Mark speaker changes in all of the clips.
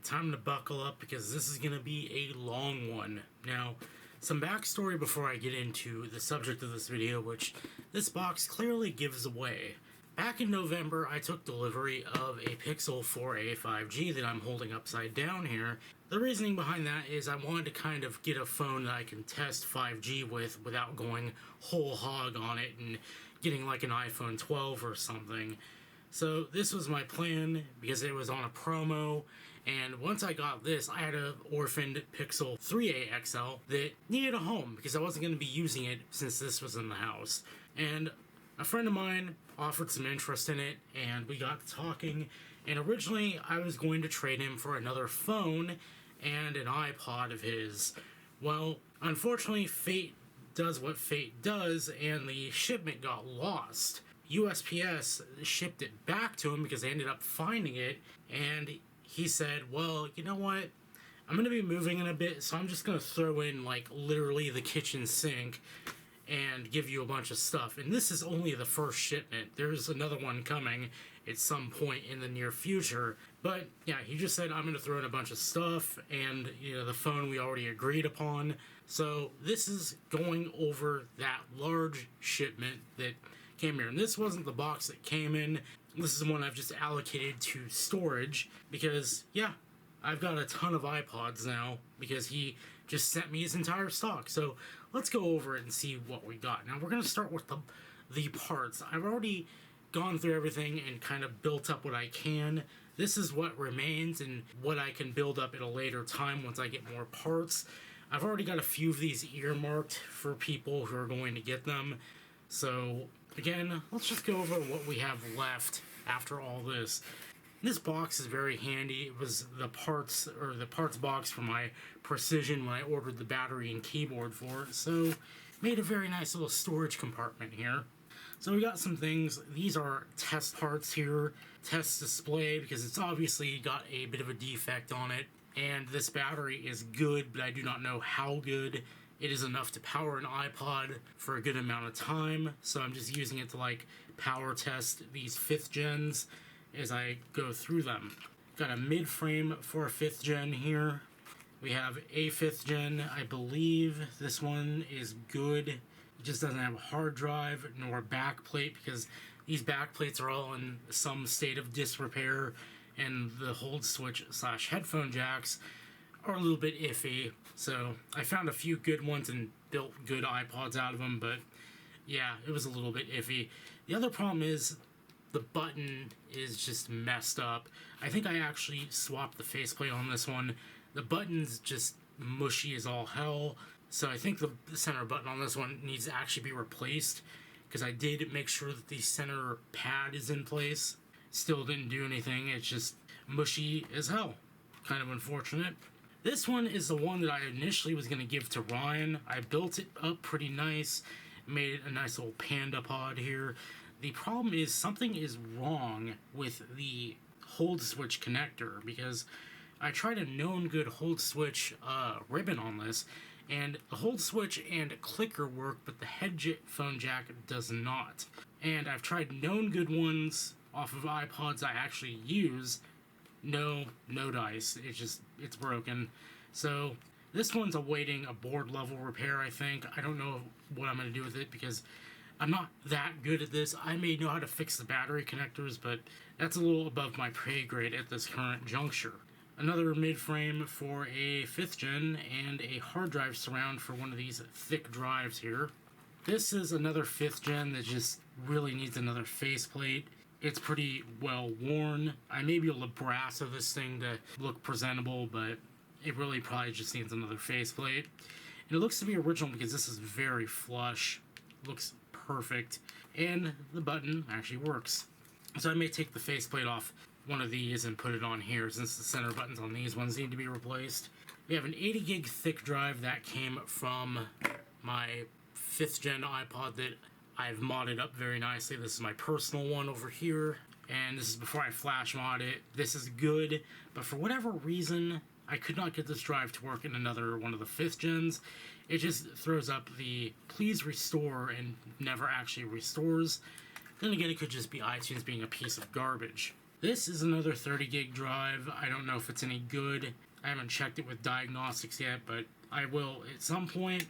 Speaker 1: Alright, time to buckle up because this is going to be a long one. Now, some backstory before I get into the subject of this video, which this box clearly gives away. Back in November, I took delivery of a Pixel 4a 5G that I'm holding upside down here. The reasoning behind that is I wanted to kind of get a phone that I can test 5G with without going whole hog on it and getting like an iPhone 12 or something. So this was my plan because it was on a promo, and once I got this, I had an orphaned Pixel 3a XL that needed a home because I wasn't going to be using it since this was in the house. And a friend of mine offered some interest in it, and we got to talking, and originally I was going to trade him for another phone and an iPod of his. Well, unfortunately, fate does what fate does, and the shipment got lost. USPS shipped it back to him because they ended up finding it, and he said, well, you know what, I'm going to be moving in a bit, so I'm just going to throw in, like, literally the kitchen sink and give you a bunch of stuff. And this is only the first shipment. There's another one coming at some point in the near future. But, yeah, he just said, I'm going to throw in a bunch of stuff, and, you know, the phone we already agreed upon. So this is going over that large shipment that came here. And this wasn't the box that came in. This is the one I've just allocated to storage because, yeah, I've got a ton of iPods now because he just sent me his entire stock. So let's go over it and see what we got. Now we're going to start with the parts. I've already gone through everything and kind of built up what I can. This is what remains and what I can build up at a later time once I get more parts. I've already got a few of these earmarked for people who are going to get them. So again, let's just go over what we have left after all this. This box is very handy. It was the parts box for my Precision when I ordered the battery and keyboard for it. So made a very nice little storage compartment here. So we got some things. These are test parts here. Test display because it's obviously got a bit of a defect on it. And this battery is good, but I do not know how good. It is enough to power an iPod for a good amount of time. So I'm just using it to like power test these 5th gens as I go through them. Got a mid-frame for a 5th gen here. We have a 5th gen. I believe this one is good. It just doesn't have a hard drive nor a back plate because these back plates are all in some state of disrepair, and the hold switch / headphone jacks are a little bit iffy. So I found a few good ones and built good iPods out of them, but yeah, it was a little bit iffy. The other problem is the button is just messed up. I think I actually swapped the faceplate on this one. The button's just mushy as all hell. So I think the center button on this one needs to actually be replaced because I did make sure that the center pad is in place. Still didn't do anything. It's just mushy as hell. Kind of unfortunate. This one is the one that I initially was going to give to Ryan. I built it up pretty nice. Made it a nice little panda pod here. The problem is something is wrong with the hold switch connector because I tried a known good hold switch ribbon on this, and the hold switch and clicker work, but the headphone jack does not. And I've tried known good ones off of iPods I actually use. No dice. It's broken. So this one's awaiting a board level repair, I think. I don't know what I'm going to do with it because I'm not that good at this. I may know how to fix the battery connectors, but that's a little above my pay grade at this current juncture. Another mid-frame for a 5th gen and a hard drive surround for one of these thick drives here. This is another 5th gen that just really needs another faceplate. It's pretty well worn. I may be able to brass this thing to look presentable, but it really probably just needs another faceplate. And it looks to be original because this is very flush. Looks perfect. And the button actually works. So I may take the faceplate off one of these and put it on here since the center buttons on these ones need to be replaced. We have an 80 gig thick drive that came from my 5th gen iPod that I've modded up very nicely. This is my personal one over here, and this is before I flash mod it. This is good, but for whatever reason, I could not get this drive to work in another one of the 5th gens. It just throws up the please restore and never actually restores. Then again, it could just be iTunes being a piece of garbage. This is another 30 gig drive. I don't know if it's any good. I haven't checked it with diagnostics yet, but I will at some point.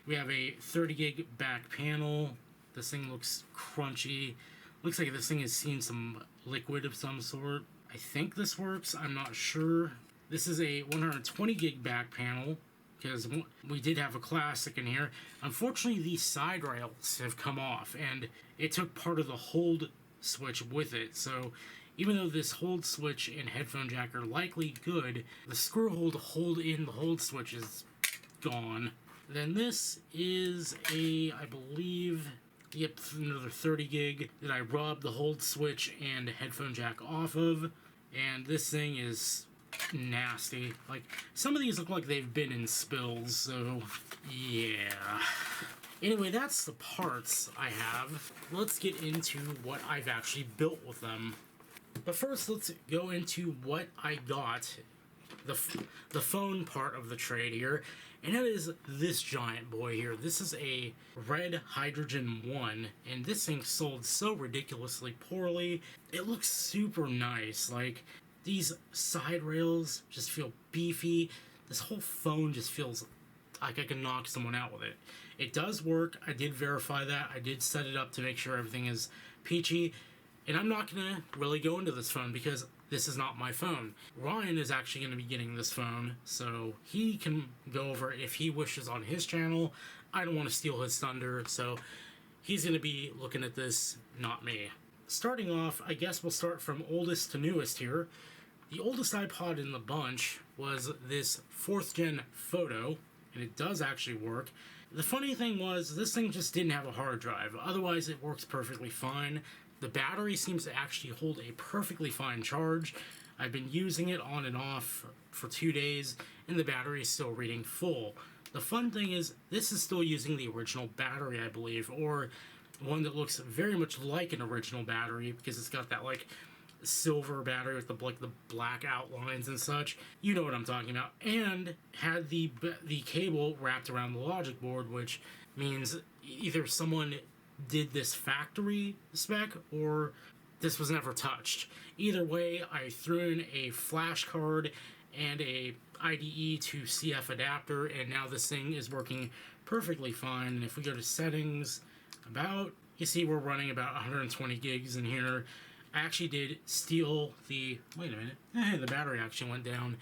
Speaker 1: We have a 30 gig back panel. This thing looks crunchy. Looks like this thing has seen some liquid of some sort. I think this works. I'm not sure. This is a 120 gig back panel, because we did have a classic in here. Unfortunately, these side rails have come off, and it took part of the hold switch with it. So even though this hold switch and headphone jack are likely good, the screw hole to hold in the hold switch is gone. Then this is a, I believe, yep, another 30 gig that I robbed the hold switch and headphone jack off of. And this thing is nasty. Like, some of these look like they've been in spills, so yeah. Anyway, that's the parts I have. Let's get into what I've actually built with them. But first, let's go into what I got, the phone part of the trade here, and that is this giant boy here. This is a red Hydrogen 1, and this thing sold so ridiculously poorly. It looks super nice. Like, these side rails just feel beefy. This whole phone just feels like I can knock someone out with it. It does work. I did verify that. I did set it up to make sure everything is peachy. And I'm not going to really go into this phone because this is not my phone. Ryan is actually going to be getting this phone, so he can go over it if he wishes on his channel. I don't want to steal his thunder, so he's going to be looking at this, not me. Starting off, I guess we'll start from oldest to newest here. The oldest iPod in the bunch was this 4th gen Photo, and it does actually work. The funny thing was, this thing just didn't have a hard drive. Otherwise, it works perfectly fine. The battery seems to actually hold a perfectly fine charge. I've been using it on and off for 2 days, and the battery is still reading full. The fun thing is, this is still using the original battery, I believe, or one that looks very much like an original battery, because it's got that, like, silver battery with the black outlines and such. You know what I'm talking about. And had the cable wrapped around the logic board, which means either someone did this factory spec or this was never touched. Either way, I threw in a flash card and a IDE to CF adapter, and now this thing is working perfectly fine. And if we go to settings, you see we're running about 120 gigs in here. I actually did steal the, wait a minute, the battery actually went down.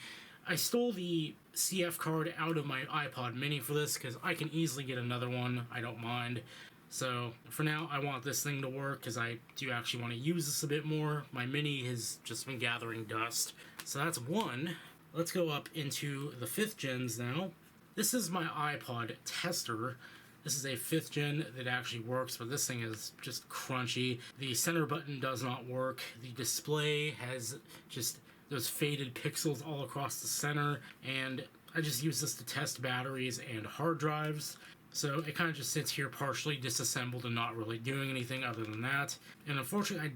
Speaker 1: I stole the CF card out of my iPod mini for this because I can easily get another one. I don't mind. So for now, I want this thing to work because I do actually want to use this a bit more. My mini has just been gathering dust. So that's one. Let's go up into the 5th gens now. This is my Ipod Tester. This is a 5th gen that actually works, but this thing is just crunchy. The center button does not work. The display has just those faded pixels all across the center, and I just use this to test batteries and hard drives. So it kind of just sits here partially disassembled and not really doing anything other than that. And unfortunately,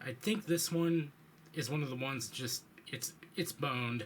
Speaker 1: I think this one is one of the ones just, it's boned.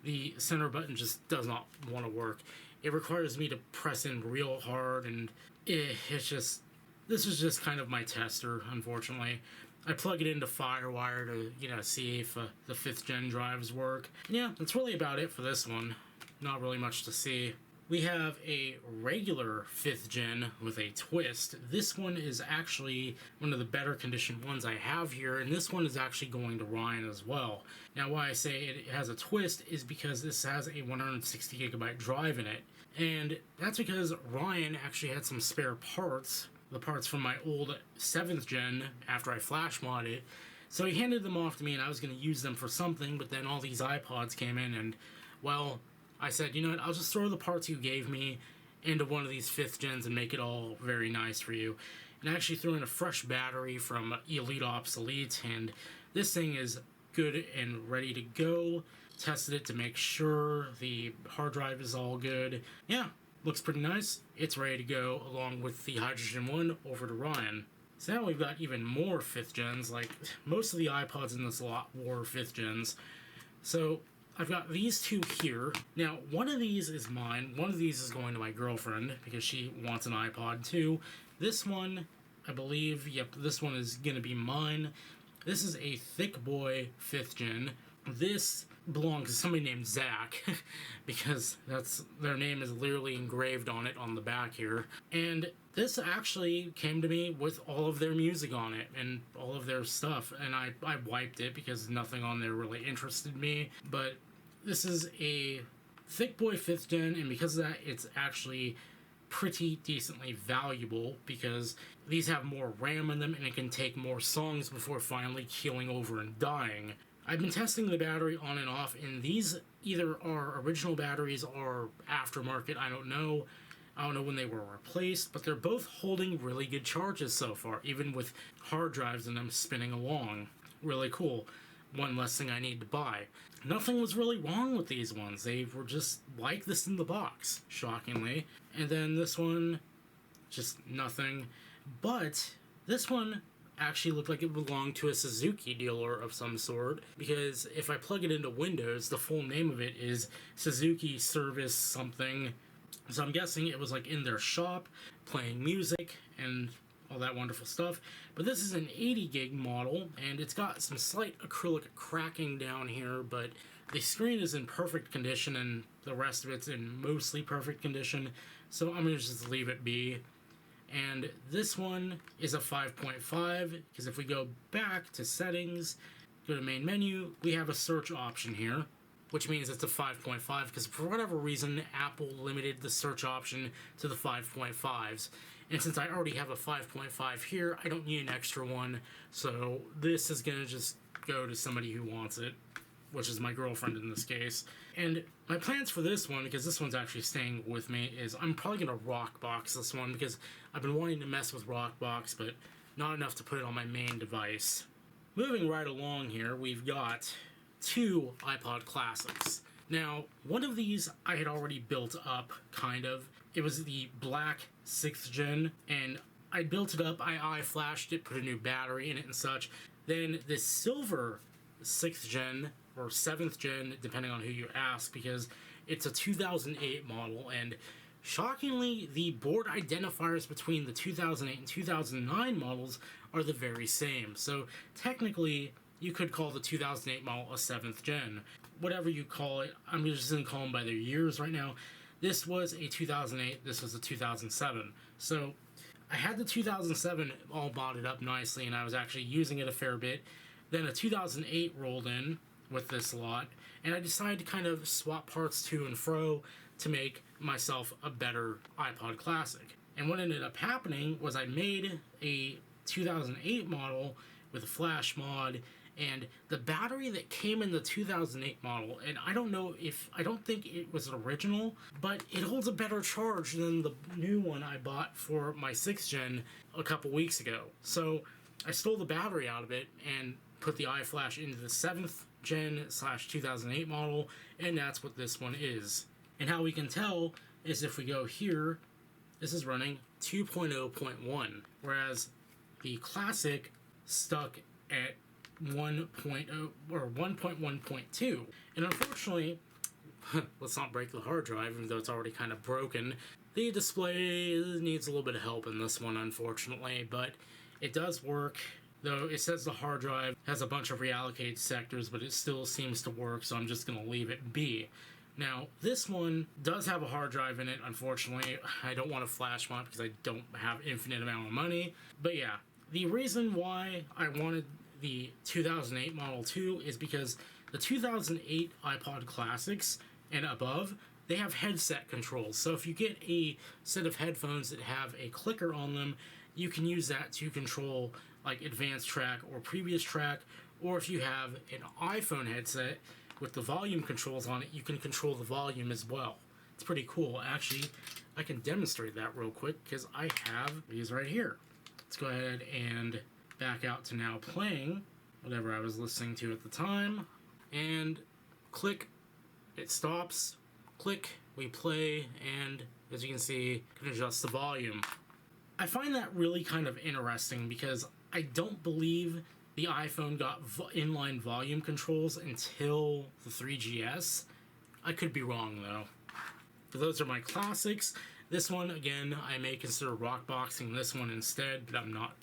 Speaker 1: The center button just does not want to work. It requires me to press in real hard, and this is just kind of my tester, unfortunately. I plug it into FireWire to, see if the 5th gen drives work. Yeah, that's really about it for this one. Not really much to see. We have a regular 5th gen with a twist. This one is actually one of the better conditioned ones I have here, and this one is actually going to Ryan as well. Now, why I say it has a twist is because this has a 160 gigabyte drive in it, and that's because Ryan actually had some spare parts, the parts from my old 7th gen after I flash modded it. So he handed them off to me, and I was going to use them for something, but then all these iPods came in, and, well, I said, you know what, I'll just throw the parts you gave me into one of these 5th gens and make it all very nice for you. And I actually threw in a fresh battery from Elite Obsolete, and this thing is good and ready to go. Tested it to make sure the hard drive is all good. Yeah, looks pretty nice. It's ready to go along with the Hydrogen 1 over to Ryan. So now we've got even more 5th gens, like most of the iPods in this lot were 5th gens. So I've got these two here. Now, one of these is mine. One of these is going to my girlfriend because she wants an iPod too. This one, I believe, yep, this one is going to be mine. This is a Thick Boy 5th gen. This belongs to somebody named Zach, because their name is literally engraved on it on the back here. And this actually came to me with all of their music on it and all of their stuff, and I wiped it because nothing on there really interested me. But this is a Thick Boy 5th gen, and because of that, it's actually pretty decently valuable because these have more RAM in them and it can take more songs before finally keeling over and dying. I've been testing the battery on and off, and these either are original batteries or aftermarket. I don't know when they were replaced, but they're both holding really good charges so far, even with hard drives in them spinning along. Really cool. One less thing I need to buy. Nothing was really wrong with these ones. They were just like this in the box, shockingly. And then this one, just nothing. But this one actually looked like it belonged to a Suzuki dealer of some sort, because if I plug it into Windows, the full name of it is Suzuki Service something. So I'm guessing it was like in their shop, playing music and all that wonderful stuff. But this is an 80 gig model, and it's got some slight acrylic cracking down here, but the screen is in perfect condition and the rest of it's in mostly perfect condition, so I'm going to just leave it be. And this one is a 5.5, because if we go back to settings, go to main menu, we have a search option here, which means it's a 5.5, because for whatever reason, Apple limited the search option to the 5.5s. And since I already have a 5.5 here, I don't need an extra one, so this is going to just go to somebody who wants it, which is my girlfriend in this case. And my plans for this one, because this one's actually staying with me, is I'm probably going to Rockbox this one, because I've been wanting to mess with Rockbox, but not enough to put it on my main device. Moving right along here, we've got two iPod Classics. Now, one of these I had already built up, kind of. It was the black 6th gen, and I built it up, I flashed it, put a new battery in it and such. Then this silver 6th gen, or 7th gen, depending on who you ask, because it's a 2008 model, and shockingly, the board identifiers between the 2008 and 2009 models are the very same. So technically, you could call the 2008 model a 7th gen. Whatever you call it, I'm just going to call them by their years right now. This was a 2008, this was a 2007. So I had the 2007 all modded up nicely, and I was actually using it a fair bit. Then a 2008 rolled in with this lot, and I decided to kind of swap parts to and fro to make myself a better iPod Classic. And what ended up happening was I made a 2008 model with a flash mod, and the battery that came in the 2008 model, and I don't think it was original, but it holds a better charge than the new one I bought for my 6th gen a couple weeks ago. So I stole the battery out of it and put the iFlash into the 7th gen / 2008 model, and that's what this one is. And how we can tell is if we go here, this is running 2.0.1, whereas the Classic stuck at 1.0 or 1.1.2. And unfortunately, let's not break the hard drive, even though it's already kind of broken. The display needs a little bit of help in this one, unfortunately, but it does work. Though it says the hard drive has a bunch of reallocated sectors, but it still seems to work, so I'm just going to leave it be. Now, this one does have a hard drive in it, unfortunately. I don't want to flash mod because I don't have infinite amount of money. But yeah, the reason why I wanted the 2008 Model 2 is because the 2008 iPod Classics and above, they have headset controls. So if you get a set of headphones that have a clicker on them, you can use that to control like advanced track or previous track, or if you have an iPhone headset with the volume controls on it, you can control the volume as well. It's pretty cool. Actually, I can demonstrate that real quick because I have these right here. Let's go ahead and back out to now playing whatever I was listening to at the time, and click, it stops, click, we play, and as you can see, you can adjust the volume. I find that really kind of interesting because I don't believe the iPhone got inline volume controls until the 3GS. I could be wrong though. But those are my classics. This one, again, I may consider rockboxing this one instead, but I'm not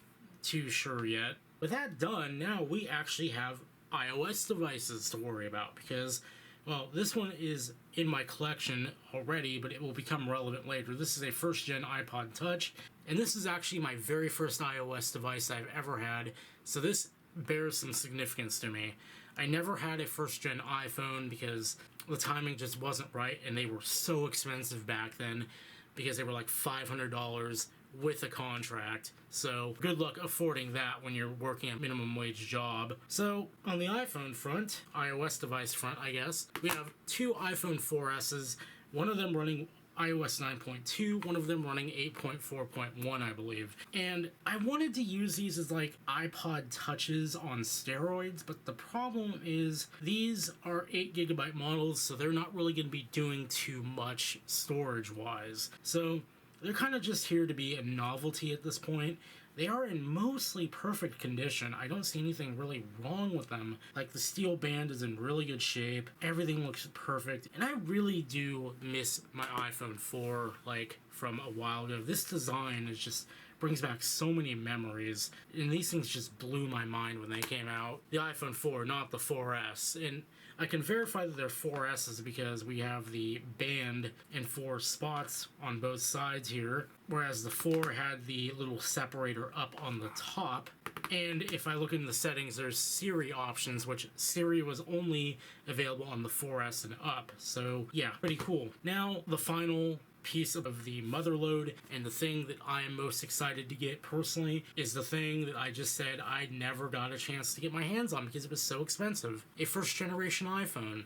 Speaker 1: too sure yet. with that done, now we actually have iOS devices to worry about because, well, this one is in my collection already, but it will become relevant later. This is a first-gen iPod Touch, and this is actually my very first iOS device I've ever had, so this bears some significance to me. I never had a first-gen iPhone because the timing just wasn't right, and they were so expensive back then because they were like $500 with a contract. So good luck affording that when you're working a minimum wage job. So on the iPhone front, iOS device front, I guess, we have two iPhone 4S's, one of them running iOS 9.2, one of them running 8.4.1, I believe. And I wanted to use these as like iPod Touches on steroids, but the problem is these are 8GB models, so they're not really going to be doing too much storage-wise. So they're kind of just here to be a novelty at this point. They are in mostly perfect condition. I don't see anything really wrong with them. Like, the steel band is in really good shape. Everything looks perfect. And I really do miss my iPhone 4, like, from a while ago. This design is just brings back so many memories. And these things just blew my mind when they came out. The iPhone 4, not the 4S. And I can verify that they're 4S's because we have the band and 4 spots on both sides here, whereas the 4 had the little separator up on the top. And if I look in the settings, there's Siri options, which Siri was only available on the 4S and up. So yeah, pretty cool. Now, the final piece of the motherload, and the thing that I am most excited to get personally is the thing that I just said I never got a chance to get my hands on because it was so expensive. A first generation iPhone.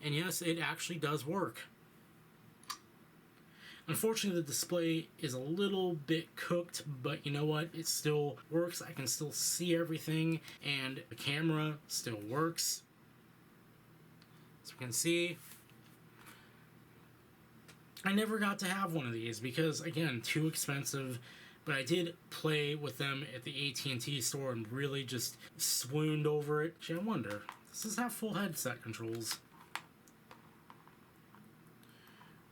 Speaker 1: And yes, it actually does work. Unfortunately, the display is a little bit cooked, but you know what? It still works. I can still see everything, and the camera still works. As you can see, I never got to have one of these because, again, too expensive, but I did play with them at the AT&T store and really just swooned over it. Gee, I wonder, does this have full headset controls?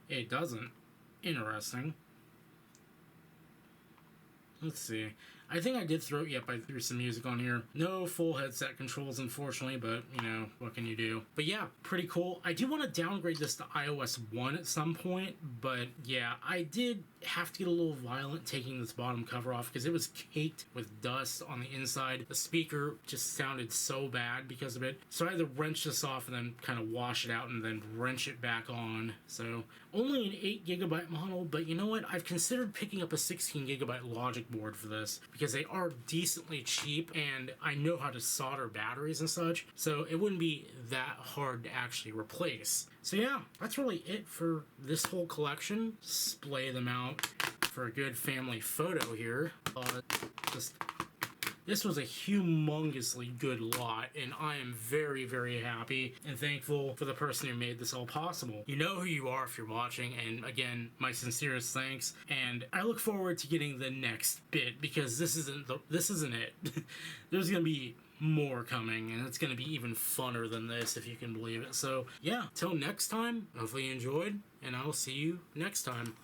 Speaker 1: It doesn't. Interesting. Let's see. I think I did throw it. Yep, I threw some music on here. No full headset controls, unfortunately, but, you know, what can you do? But yeah, pretty cool. I do want to downgrade this to iOS 1 at some point, but yeah, I did have to get a little violent taking this bottom cover off because it was caked with dust on the inside. The speaker just sounded so bad because of it. So I had to wrench this off and then kind of wash it out and then wrench it back on. So only an 8GB model, but you know what? I've considered picking up a 16GB logic board for this because they are decently cheap and I know how to solder batteries and such, so it wouldn't be that hard to actually replace. So yeah, that's really it for this whole collection. Splay them out for a good family photo here. This was a humongously good lot, and I am very, very happy and thankful for the person who made this all possible. You know who you are if you're watching, and again, my sincerest thanks. And I look forward to getting the next bit because this isn't it. There's gonna be more coming, and it's gonna be even funner than this if you can believe it. So yeah, till next time, hopefully you enjoyed, and I'll see you next time.